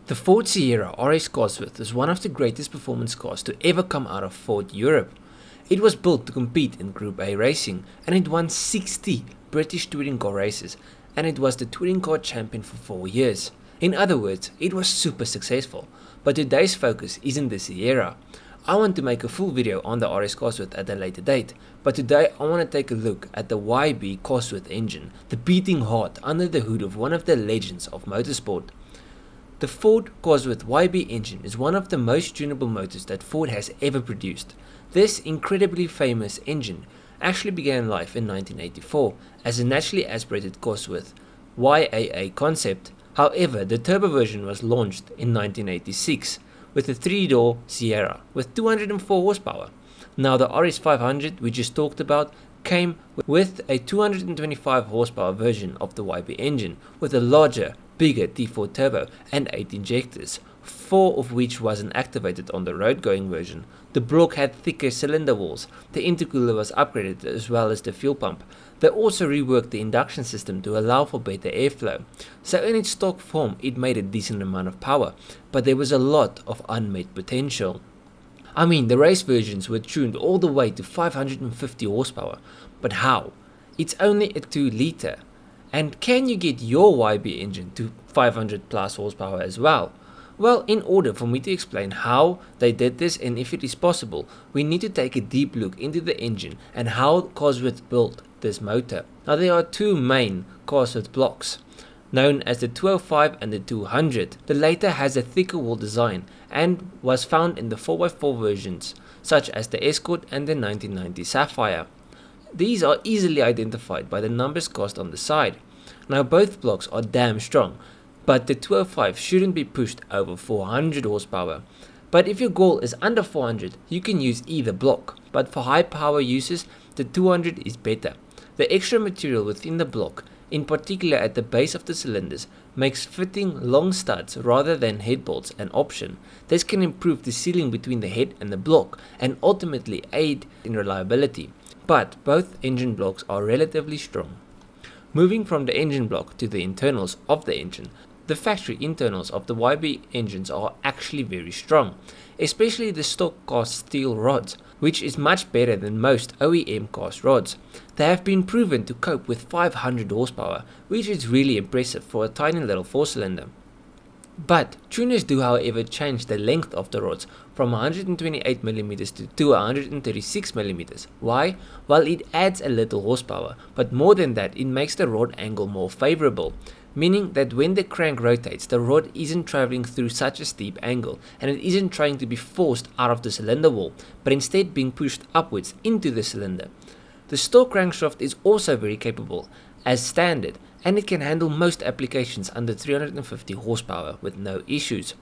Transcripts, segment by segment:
The Ford Sierra RS Cosworth is one of the greatest performance cars to ever come out of Ford Europe. It was built to compete in Group A racing, and it won 60 British touring car races, and it was the touring car champion for 4 years. In other words, it was super successful. But today's focus isn't the Sierra. I want to make a full video on the RS Cosworth at a later date, but today I want to take a look at the YB Cosworth engine, the beating heart under the hood of one of the legends of motorsport. The Ford Cosworth YB engine is one of the most tunable motors that Ford has ever produced. This incredibly famous engine actually began life in 1984 as a naturally aspirated Cosworth YAA concept. However, the turbo version was launched in 1986 with a 3-door Sierra with 204 horsepower. Now the RS500 we just talked about came with a 225 horsepower version of the YB engine with a larger, bigger T4 turbo and 8 injectors, 4 of which wasn't activated on the road going version. The block had thicker cylinder walls, the intercooler was upgraded as well as the fuel pump. They also reworked the induction system to allow for better airflow. So in its stock form it made a decent amount of power, but there was a lot of unmet potential. I mean, the race versions were tuned all the way to 550 horsepower, but how? It's only a 2 liter. And can you get your YB engine to 500 plus horsepower as well? Well, in order for me to explain how they did this and if it is possible, we need to take a deep look into the engine and how Cosworth built this motor. Now there are two main Cosworth blocks, known as the 205 and the 200. The latter has a thicker wall design and was found in the 4x4 versions, such as the Escort and the 1990 Sapphire. These are easily identified by the numbers cast on the side. Now both blocks are damn strong, but the 205 shouldn't be pushed over 400 horsepower. But if your goal is under 400, you can use either block, but for high power uses, the 200 is better. The extra material within the block, in particular at the base of the cylinders, makes fitting long studs rather than head bolts an option. This can improve the sealing between the head and the block and ultimately aid in reliability. But both engine blocks are relatively strong. Moving from the engine block to the internals of the engine, the factory internals of the YB engines are actually very strong, especially the stock cast steel rods, which is much better than most OEM cast rods. They have been proven to cope with 500 horsepower, which is really impressive for a tiny little 4-cylinder. But tuners do however change the length of the rods from 128mm to 136mm. Why? Well, it adds a little horsepower, but more than that, it makes the rod angle more favorable, meaning that when the crank rotates, the rod isn't traveling through such a steep angle and it isn't trying to be forced out of the cylinder wall, but instead being pushed upwards into the cylinder. The stock crankshaft is also very capable as standard, and it can handle most applications under 350 horsepower with no issues.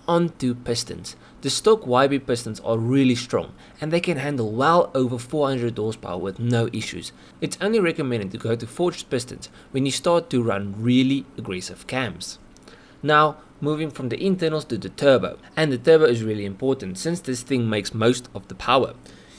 On to pistons. The stock YB pistons are really strong and they can handle well over 400 horsepower with no issues. It's only recommended to go to forged pistons when you start to run really aggressive cams. Now moving from the internals to the turbo, and the turbo is really important since this thing makes most of the power.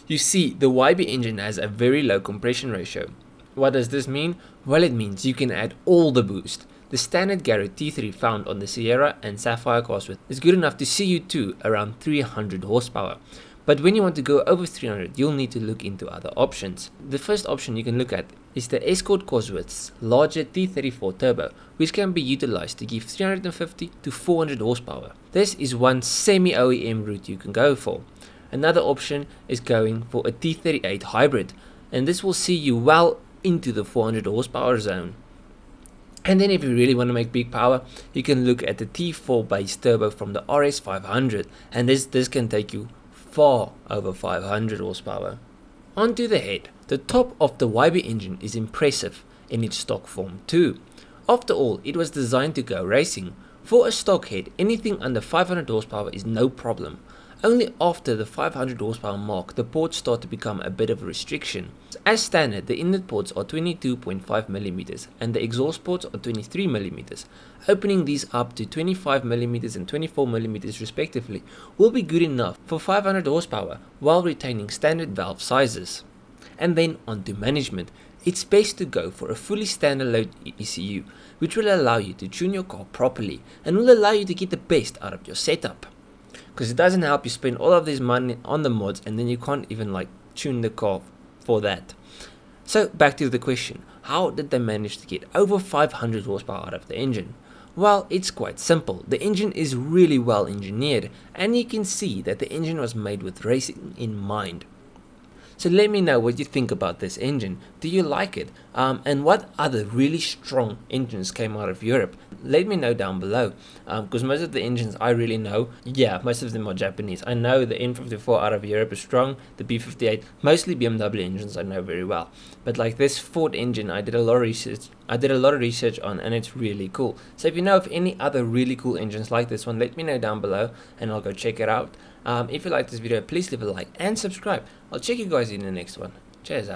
You see, the YB engine has a very low compression ratio. What does this mean? Well, it means you can add all the boost. The standard Garrett T3 found on the Sierra and Sapphire Cosworth is good enough to see you to around 300 horsepower. But when you want to go over 300, you'll need to look into other options. The first option you can look at is the Escort Cosworth's larger T34 turbo, which can be utilized to give 350 to 400 horsepower. This is one semi-OEM route you can go for. Another option is going for a T38 hybrid, and this will see you well into the 400 horsepower zone. And then if you really want to make big power, you can look at the T4 base turbo from the RS500, and this can take you far over 500 horsepower. Onto the head. The top of the YB engine is impressive in its stock form too. After all, it was designed to go racing. For a stock head, anything under 500 horsepower is no problem. Only after the 500 horsepower mark, the ports start to become a bit of a restriction. As standard, the inlet ports are 22.5mm and the exhaust ports are 23mm. Opening these up to 25mm and 24mm respectively will be good enough for 500 horsepower while retaining standard valve sizes. And then onto management. it's best to go for a fully standalone ECU, which will allow you to tune your car properly and will allow you to get the best out of your setup. Because it doesn't help you spend all of this money on the mods and then you can't even like tune the car for that. So back to the question, how did they manage to get over 500 horsepower out of the engine? Well, it's quite simple. The engine is really well engineered and you can see that the engine was made with racing in mind. So let me know what you think about this engine. Do you like it? And what other really strong engines came out of Europe? Let me know down below. Because most of the engines I really know, yeah, most of them are Japanese. I know the N54 out of Europe is strong, the B58, mostly BMW engines I know very well. But like this Ford engine, I did a lot of research on, and it's really cool. So if you know of any other really cool engines like this one, let me know down below and I'll go check it out. If you like this video, please leave a like and subscribe. I'll check you guys in the next one. Cheers,